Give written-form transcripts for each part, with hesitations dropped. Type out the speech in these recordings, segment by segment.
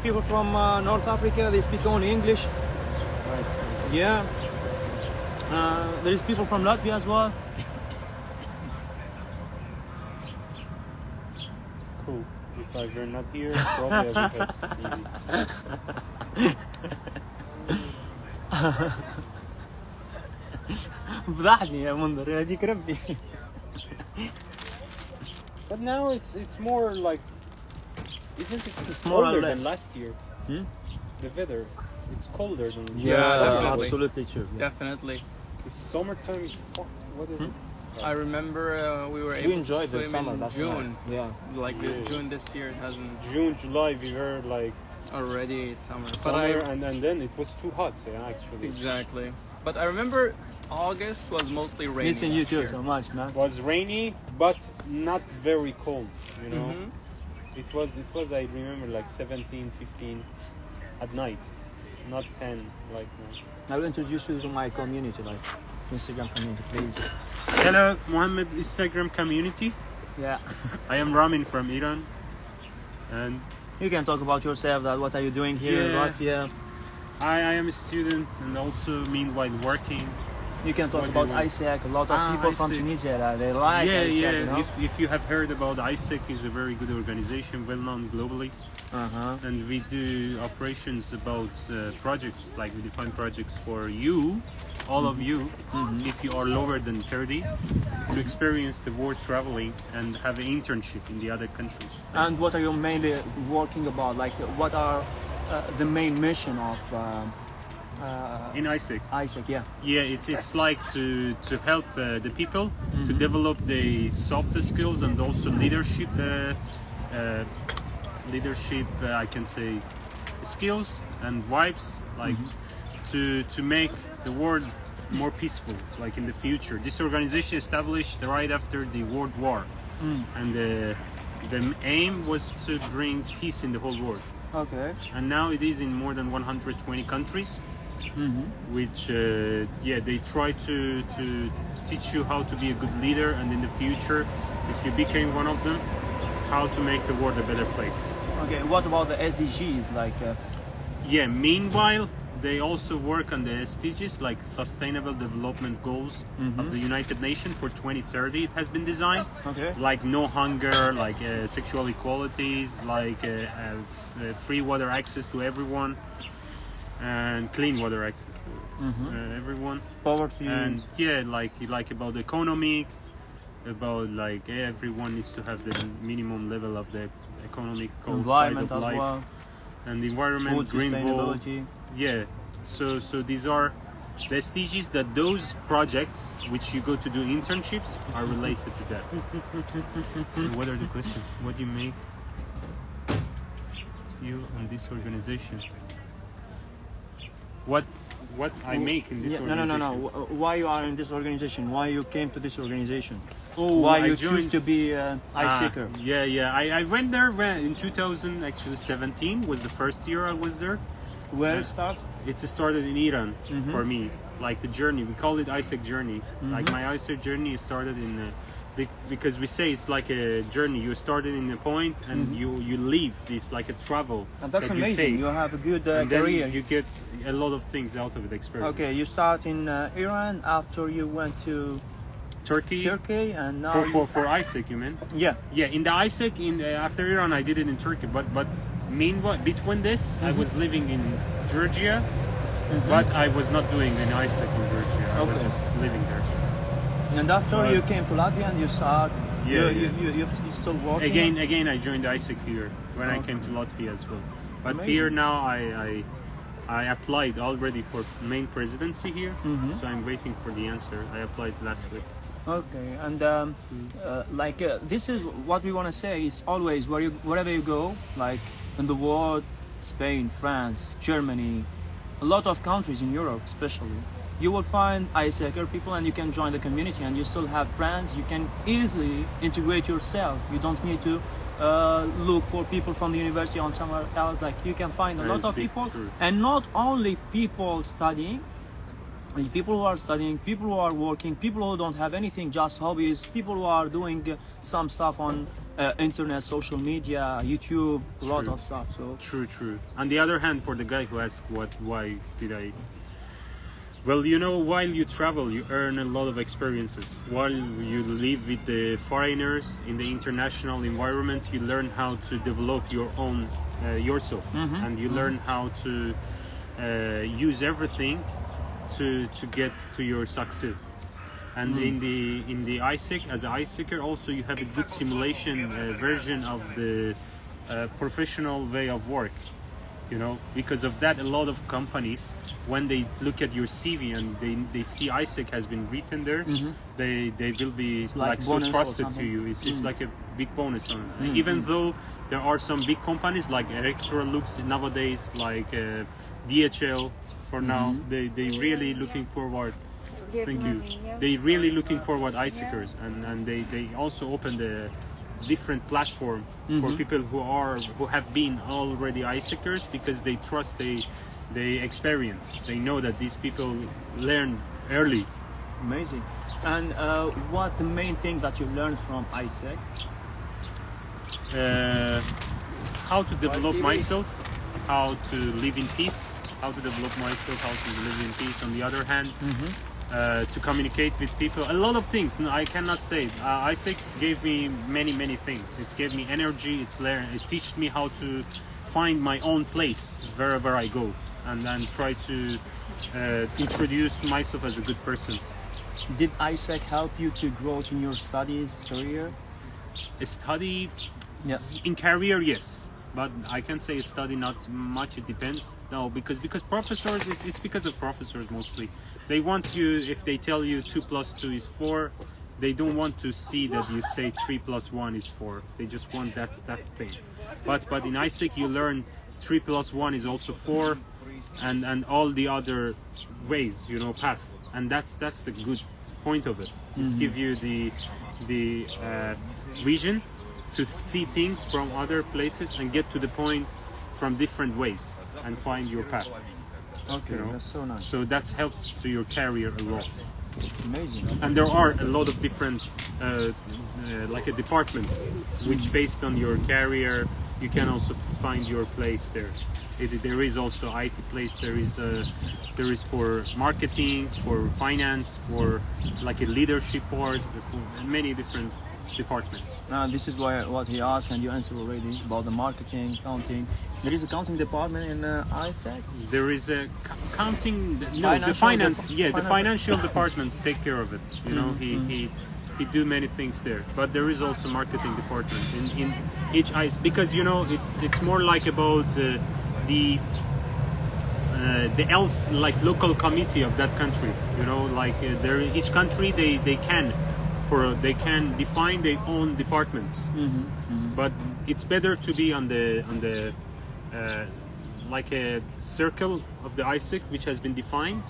people from North Africa. They speak only English. Nice. Yeah. There is people from Latvia as well. Cool. If I were not here, probably I would have seen this. فضحني يا منذر هديك ربي. But now it's more like, isn't it It's more or colder less. than last year? Hmm? The weather, it's colder than Yeah, definitely. absolutely true. Yeah. Definitely. It's summertime. Fuck, what is it? I remember we were We able to enjoyed the swim summer. in That's June. nice. Yeah. Like Yeah. June this year, it hasn't June, July, we were like already summer. But summer, and then it was too hot. Yeah, actually. exactly. But I remember August was mostly rainy. Missing you last too year. so much, man. It was rainy, but not very cold. You know, Mhm. it was. I remember like 17, 15 at night, not 10 like now. I will introduce you to my community, like Instagram community, please. Hello, Mohammed Instagram community. Yeah. I am Ramin from Iran, and You can talk about yourself. That what are you doing here in Yeah. Latvia? I am a student and also meanwhile working. You can talk What do about you want? Aiesec. A lot of people from Aiesec. Tunisia, they like Aiesec, you know? If you have heard about Aiesec, is a very good organization, well known globally, Uh-huh. and we do operations about projects, like we define projects for you, all of you, if you are lower than 30, to experience the world traveling and have an internship in the other countries. And what are you mainly working about? Like, what are the main mission of In Aiesec, Aiesec? Yeah. yeah, it's like to help the people to develop the softer skills and also leadership. I can say skills and vibes, like to make the world more peaceful, like in the future. This organization established right after the World War, and the aim was to bring peace in the whole world. Okay. And now it is in more than 120 countries, which they try to teach you how to be a good leader, and in the future, if you became one of them, how to make the world a better place. Okay. What about the SDGs? Like, Meanwhile, they also work on the SDGs, like Sustainable Development Goals of the United Nations for 2030. It has been designed. Okay. Like no hunger, like sexual equalities, like free water access to everyone, and clean water access to everyone. poverty. And like about the economic, about like everyone needs to have the minimum level of the economic environment side of as life. well. And the environment, Food green goal. sustainability. Yeah. So these are the SDGs that those projects which you go to do internships are related to that. So what are the questions? What do you make you and this organization? What I make in this Yeah, organization? no. Why you are in this organization? Why you came to this organization? Oh, Why I you choose joined- to be Aisecer? I went there in 2017 was the first year I was there. Where it start? It started in Iran for me, like the journey. We call it Aiesec journey. Like my Aiesec journey started in because we say it's like a journey. You started in a point and you leave this like a travel. And that's that you amazing. take. You have a good And then career. you get a lot of things out of it. Experience. Okay, you start in Iran. After you went to Turkey. Turkey, and now For Aiesec, you mean? yeah. Yeah, in the Aiesec, after Iran, I did it in Turkey. But meanwhile, between this, I was living in Georgia, but I was not doing an Aiesec in Georgia. I was Okay. just living there. And after But- you came to Latvia and you start, Yeah, you still working. Again, I joined Aiesec here when I Okay. came to Latvia as well. But Amazing. here now, I applied already for main presidency here, so I'm waiting for the answer. I applied last week. Okay, and this is what we want to say is always wherever you go, like in the world, Spain, France, Germany, a lot of countries in Europe especially, you will find Aiescer people and you can join the community and you still have friends. You can easily integrate yourself. You don't need to look for people from the university or somewhere else. Like you can find a That lot is of big, people, true. and not only people studying. People who are studying, people who are working, people who don't have anything, just hobbies, people who are doing some stuff on internet, social media, YouTube, a lot True. of stuff. So True. On the other hand, for the guy who asked why did I? Well, you know, while you travel, you earn a lot of experiences. While you live with the foreigners in the international environment, you learn how to develop your own yourself, and you learn how to use everything to get to your success. And in the Aiesec, as an Aiescer, also you have a good simulation version of the professional way of work. You know, because of that, a lot of companies, when they look at your CV and they see Aiesec has been written there, they will be like so trusted to you. It's like a big bonus on it. Even though there are some big companies like Electrolux nowadays, like DHL for now, they really looking forward. Thank you. They really looking forward Aiesecers, and they also open the different platform for people who have been already Aiesecers, because they trust, they experience, they know that these people learn early. amazing. And what the main thing that you learned from Aiesec? How to develop myself, how to live in peace, how to develop myself, how to live in peace. On the other hand, to communicate with people, a lot of things. No, I cannot say. Aiesec gave me many things. It gave me energy. It taught me how to find my own place wherever I go, and then try to introduce myself as a good person. Did Aiesec help you to grow in your studies, career? Study Yeah. in career, yes, but I can say study not much. It depends. No, because professors, it's because of professors mostly. They want you, if they tell you 2 + 2 is 4, they don't want to see that you say 3 + 1 is 4. They just want that thing. But in Aiesec you learn 3 + 1 is also 4, and all the other ways, you know, path. And that's the good point of it. It's give you the vision to see things from other places and get to the point from different ways and find your path. Okay, You know? that's so nice. So that helps to your career a lot. Amazing. And there are a lot of different like departments which based on your career you can also find your place there. There is also IT place, there is for marketing, for finance, for like a leadership board, for many different departments. This is what he asked, and you answered already about the marketing, accounting. There is a accounting department in Aiesec. There is a accounting, the Financial finance, dep- the financial departments take care of it. You know, he do many things there, but there is also marketing department in each Aiesec, because you know it's more like about the else like local committee of that country. You know, like there each country they can define their own departments, but it's better to be on the like a circle of the Aiesec which has been defined,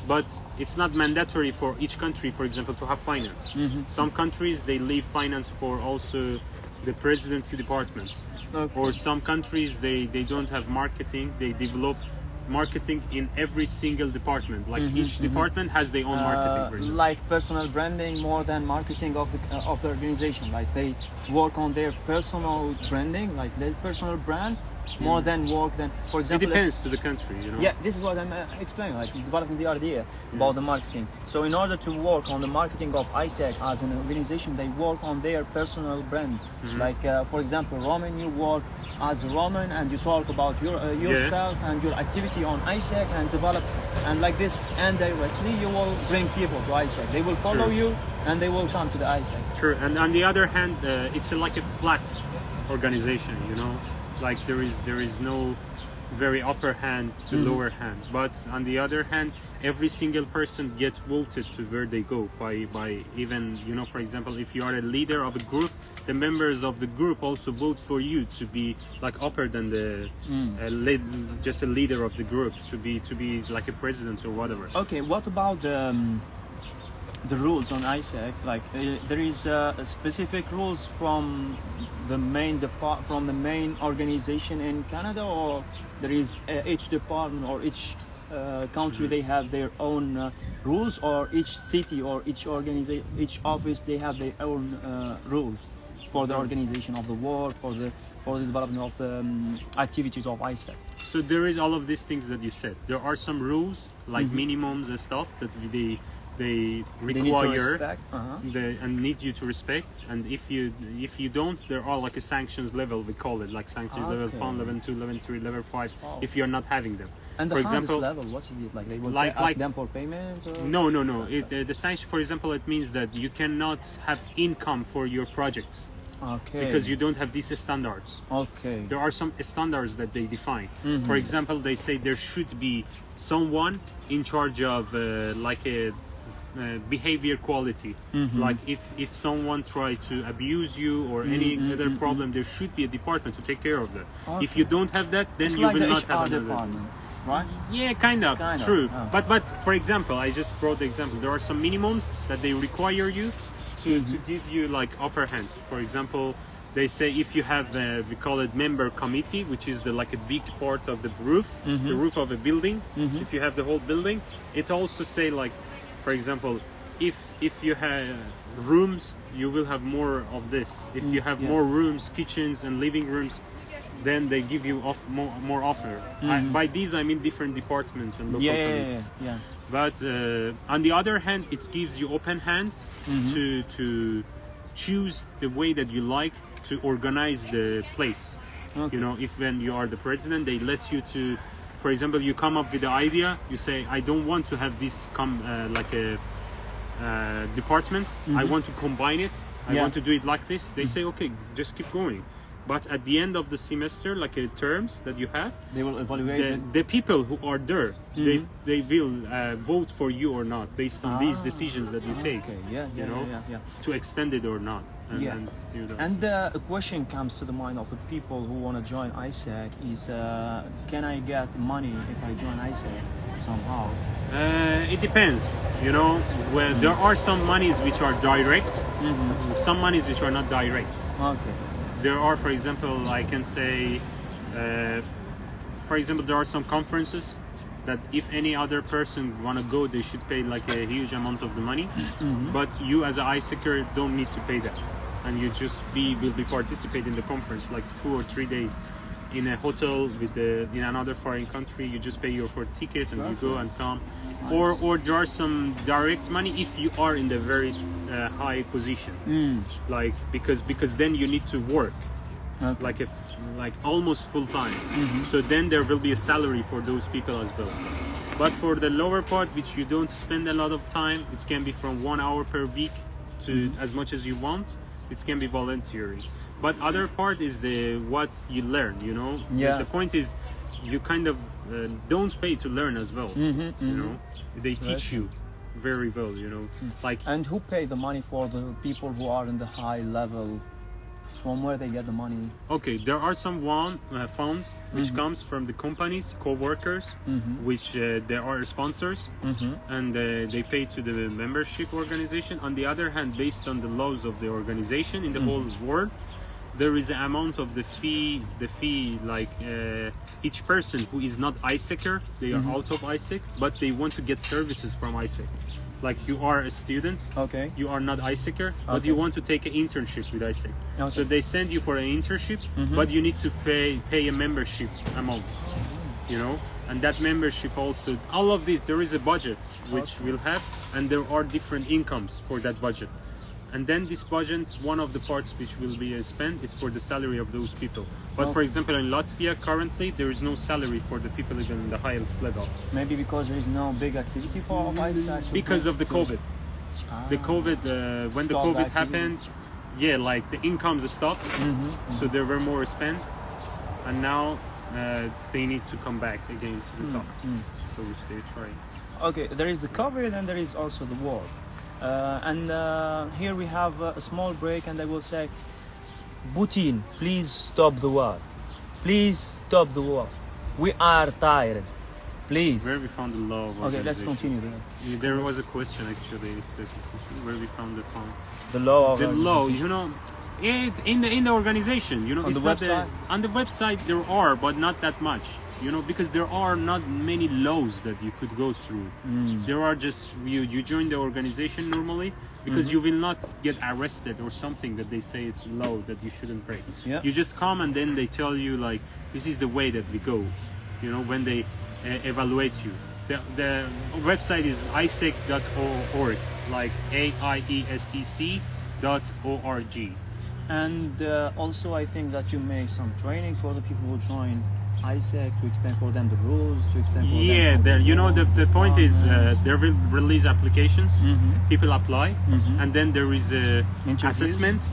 but it's not mandatory for each country, for example, to have finance. Some countries they leave finance for also the presidency department, or some countries they don't have marketing, they develop marketing in every single department, like each department has their own marketing version. Like personal branding more than marketing of the organization. Like they work on their personal branding, like their personal brand, more than work than, for It example. depends to the country, you know. Yeah, this is what I'm explaining, like developing the idea about the marketing. So in order to work on the marketing of Aiesec as an organization, they work on their personal brand. Like for example, Roman, you work as Roman and you talk about yourself and your activity on Aiesec and develop, and like this, and directly you will bring people to Aiesec. They will follow you and they will come to the Aiesec. Sure, and on the other hand, it's like a flat organization, you know. Like there is no very upper hand to lower hand, but on the other hand, every single person gets voted to where they go by even, you know, for example, if you are a leader of a group, the members of the group also vote for you to be like upper than the just a leader of the group, to be like a president or whatever. Okay, what about the rules on Aiesec? Like there is specific rules from the main organization in Canada, or there is each department or each country they have their own rules, or each city or each organization, each office they have their own rules? for the organization of the work, for the development of the activities of Aiesec. So there is all of these things that you said. There are some rules like minimums and stuff that they require They need to respect. and need you to respect. And if you don't, there are like a sanctions level, we call it, like sanctions level Okay. 1, level 2, level 3, level 5. Oh. If you're not having them, And the for hardest example, level, what is it like? They will like ask them for payment? Or? no. The sanction, for example, it means that you cannot have income for your projects Okay. because you don't have these standards. Okay. There are some standards that they define. For example, they say there should be someone in charge of like a behavior quality. Like if someone try to abuse you or any other problem, there should be a department to take care of that. If you don't have that, then It's you like will the not have HR another. department, right? Yeah, kind of. Kind of, True. oh. But for example, I just brought the example. There are some minimums that they require you to give you like upper hands. For example, they say if you have we call it member committee, which is like a big part of the roof, the roof of a building. If you have the whole building, it also say like, for example, if you have rooms, you will have more of this. If you have more rooms, kitchens, and living rooms, then they give you more offer. By these I mean different departments and local committees. Yeah. But on the other hand, it gives you open hand to choose the way that you like to organize the place. Okay. You know, if when you are the president, they let you to, for example, you come up with the idea, you say, I don't want to have this like a department. I want to combine it. I want to do it like this. They say, okay, just keep going. But at the end of the semester, like terms that you have, They will evaluate it. the people who are there, they will vote for you or not based on these decisions that you take. Okay. Yeah. You know, Yeah. to extend it or not. Yeah. And do that. And a question comes to the mind of the people who want to join Aiesec is, can I get money if I join Aiesec somehow? It depends, you know. Well, there are some monies which are direct, some monies which are not direct. Okay. There are, for example, I can say, for example, there are some conferences that if any other person want to go, they should pay like a huge amount of the money. But you as an Aiesec don't need to pay that, and you just will be participate in the conference like 2 or 3 days in a hotel with in another foreign country. You just pay your for ticket and you go and come. Or there are some direct money if you are in the very high position, like because then you need to work like almost full time. So then there will be a salary for those people as well. But for the lower part, which you don't spend a lot of time, it can be from 1 hour per week to as much as you want. It can be voluntary. But other part is what you learn. You know. Yeah. The point is, you kind of don't pay to learn as well. You know, they teach you very well. You know, like. And who pay the money for the people who are in the high level? From where they get the money? Okay, there are some funds which comes from the companies, co-workers, which they are sponsors, and they pay to the membership organization. On the other hand, based on the laws of the organization in the whole world, there is an amount of the fee like each person who is not Aiesec, they are out of Aiesec, but they want to get services from Aiesec. Like you are a student, Okay. you are not Aiesec, but Okay. you want to take an internship with Aiesec. Okay. So they send you for an internship, but you need to pay a membership amount, you know. And that membership also, all of this, there is a budget which we'll have, and there are different incomes for that budget. And then this budget, one of the parts which will be spent is for the salary of those people. But for example, in Latvia currently, there is no salary for the people even in the highest level. Maybe because there is no big activity for Aiesec? Because of the COVID. The COVID, when the Stopped COVID activity. happened, yeah, like the incomes stopped, so there were more spent, and now they need to come back again to the top, so which they're trying. Okay, there is the COVID and there is also the war. And here we have a small break and I will say, Putin, please stop the war. Please stop the war. We are tired. Please. Where we found the law of Okay, let's organization. continue there. Yeah, there was a question actually. Where we found the phone. The law of The law, organization. you know, in the organization, you know, On it's the not website? on the website there are, but not that much. you know, because there are not many laws that you could go through. There are just you join the organization normally because you will not get arrested or something that they say it's law that you shouldn't break. Yeah. You just come and then they tell you like this is the way that we go, you know, when they evaluate you. The website is aiesec.org, like AIESEC.org. And also, I think that you make some training for the people who join Aiesec to explain for them the rules, to explain for Yeah, them. you know, the point is they will release applications, people apply, and then there is a Interviews? assessment,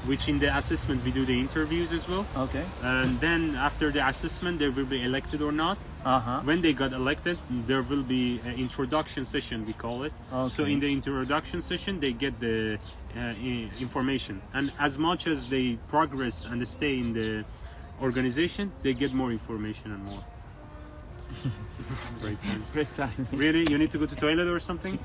which in the assessment we do the interviews as well. Okay. And then after the assessment, they will be elected or not. When they got elected, there will be an introduction session, we call it. So Okay. in the introduction session, they get the information, and as much as they progress and stay in the organization, they get more information and more. Great time. Great time. Really, you need to go to toilet or something?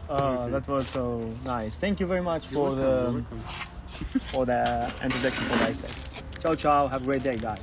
That was so nice. Thank you very much You're for welcome, you're the welcome. for the introduction for Aiesec. Ciao, ciao. Have a great day, guys.